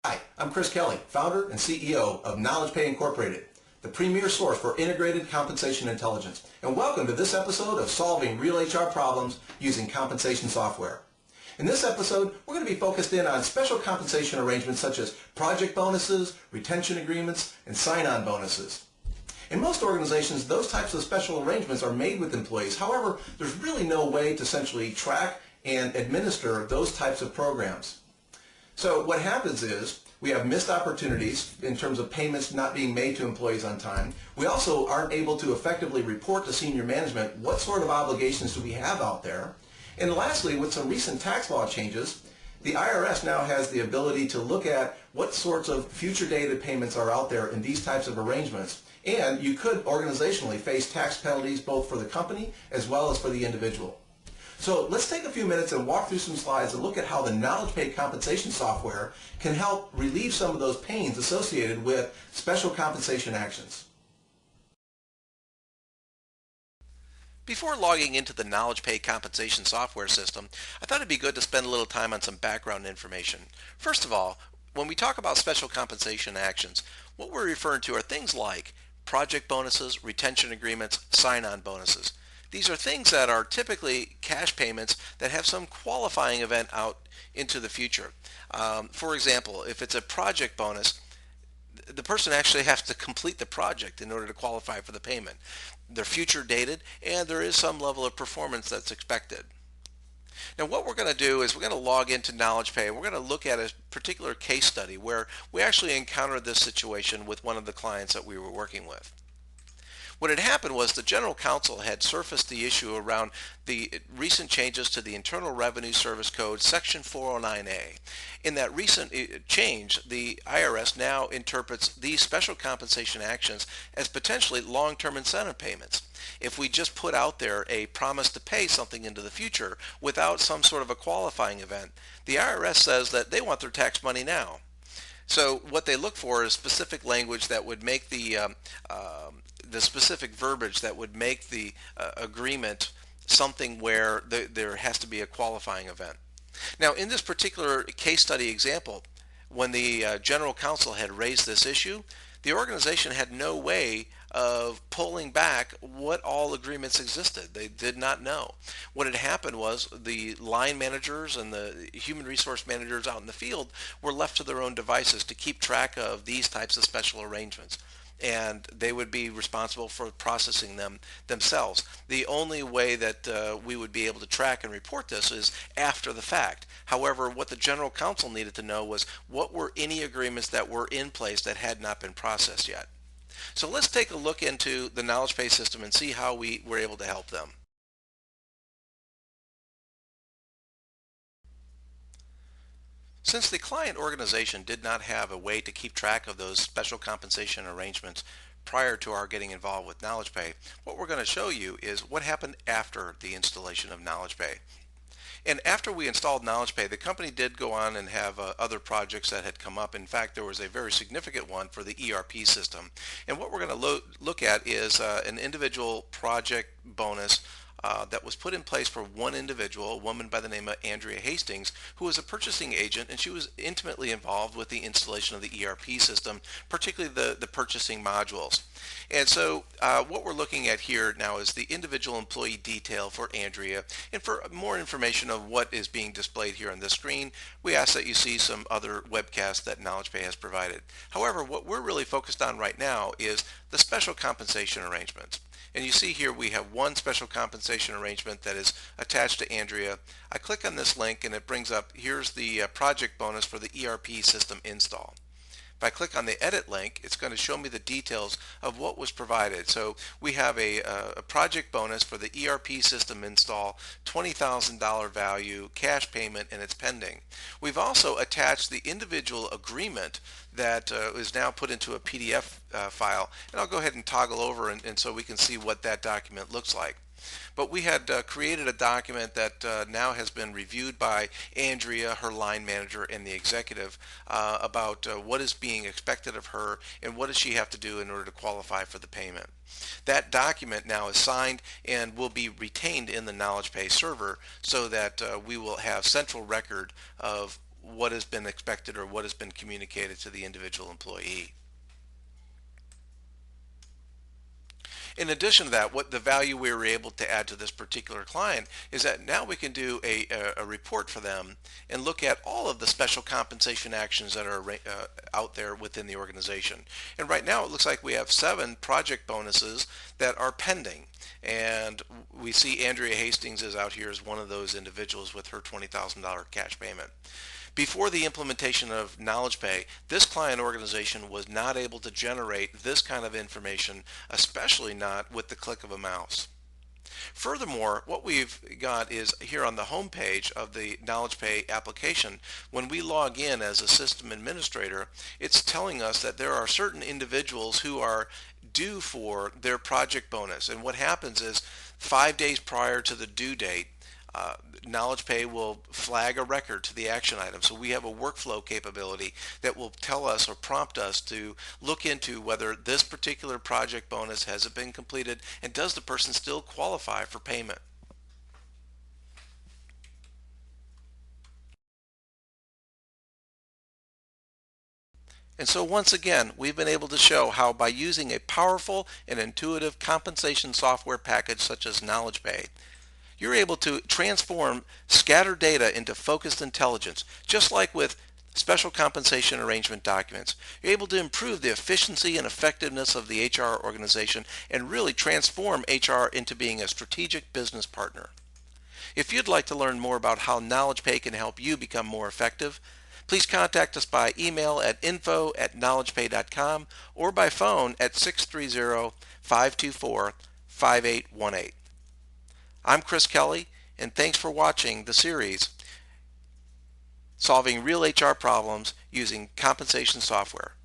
Hi, I'm Chris Kelley, founder and CEO of KnowledgePay Incorporated, the premier source for integrated compensation intelligence. And welcome to this episode of Solving Real HR Problems Using Compensation Software. In this episode, we're going to be focused in on special compensation arrangements such as project bonuses, retention agreements, and sign-on bonuses. In most organizations, those types of special arrangements are made with employees. However, there's really no way to essentially track and administer those types of programs. So what happens is we have missed opportunities in terms of payments not being made to employees on time. We also aren't able to effectively report to senior management what sort of obligations do we have out there. And lastly, with some recent tax law changes, the IRS now has the ability to look at what sorts of future dated payments are out there in these types of arrangements. And you could organizationally face tax penalties both for the company as well as for the individual. So let's take a few minutes and walk through some slides and look at how the KnowledgePay compensation software can help relieve some of those pains associated with special compensation actions. Before logging into the KnowledgePay compensation software system, I thought it'd be good to spend a little time on some background information. First of all, when we talk about special compensation actions, what we're referring to are things like project bonuses, retention agreements, sign-on bonuses. These are things that are typically cash payments that have some qualifying event out into the future. For example, if it's a project bonus, the person actually has to complete the project in order to qualify for the payment. They're future dated, and there is some level of performance that's expected. Now what we're going to do is we're going to log into KnowledgePay, and we're going to look at a particular case study where we actually encountered this situation with one of the clients that we were working with. What had happened was the general counsel had surfaced the issue around the recent changes to the Internal Revenue Service Code section 409A. In that recent change, the IRS now interprets these special compensation actions as potentially long-term incentive payments. If we just put out there a promise to pay something into the future without some sort of a qualifying event, the IRS says that they want their tax money now. So what they look for is specific language that would make the specific verbiage that would make the agreement something where there has to be a qualifying event. Now in this particular case study example, when the general counsel had raised this issue, the organization had no way of pulling back what all agreements existed. They did not know. What had happened was the line managers and the human resource managers out in the field were left to their own devices to keep track of these types of special arrangements, and they would be responsible for processing them themselves. The only way that we would be able to track and report this is after the fact. However, what the general counsel needed to know was what were any agreements that were in place that had not been processed yet. So let's take a look into the KnowledgePay system and see how we were able to help them. Since the client organization did not have a way to keep track of those special compensation arrangements prior to our getting involved with KnowledgePay, what we're going to show you is what happened after the installation of KnowledgePay. And after we installed KnowledgePay, the company did go on and have other projects that had come up. In fact, there was a very significant one for the ERP system. And what we're going to look at is an individual project bonus that was put in place for one individual, a woman by the name of Andrea Hastings, who was a purchasing agent, and she was intimately involved with the installation of the ERP system, particularly the purchasing modules. And so what we're looking at here now is the individual employee detail for Andrea. And for more information of what is being displayed here on this screen, we ask that you see some other webcasts that KnowledgePay has provided. However, what we're really focused on right now is the special compensation arrangements. And you see here we have one special compensation arrangement that is attached to Andrea. I click on this link and it brings up, here's the project bonus for the ERP system install. If I click on the edit link, it's going to show me the details of what was provided. So we have a project bonus for the ERP system install, $20,000 value, cash payment, and it's pending. We've also attached the individual agreement that is now put into a PDF file, and I'll go ahead and toggle over and so we can see what that document looks like. But we had created a document that now has been reviewed by Andrea, her line manager, and the executive about what is being expected of her and what does she have to do in order to qualify for the payment. That document now is signed and will be retained in the KnowledgePay server so that we will have central record of what has been expected or what has been communicated to the individual employee. In addition to that, what the value we were able to add to this particular client is that now we can do a report for them and look at all of the special compensation actions that are out there within the organization. And right now it looks like we have 7 project bonuses that are pending. And we see Andrea Hastings is out here as one of those individuals with her $20,000 cash payment. Before the implementation of KnowledgePay, this client organization was not able to generate this kind of information, especially not with the click of a mouse. Furthermore, what we've got is here on the home page of the KnowledgePay application, when we log in as a system administrator, it's telling us that there are certain individuals who are due for their project bonus. And what happens is 5 days prior to the due date, KnowledgePay will flag a record to the action item. So we have a workflow capability that will tell us or prompt us to look into whether this particular project bonus has it been completed and does the person still qualify for payment. And so once again, we've been able to show how by using a powerful and intuitive compensation software package such as KnowledgePay, you're able to transform scattered data into focused intelligence, just like with special compensation arrangement documents. You're able to improve the efficiency and effectiveness of the HR organization and really transform HR into being a strategic business partner. If you'd like to learn more about how KnowledgePay can help you become more effective, please contact us by email at info@knowledgepay.com or by phone at 630-524-5818. I'm Chris Kelley, and thanks for watching the series Solving Real HR Problems Using Compensation Software.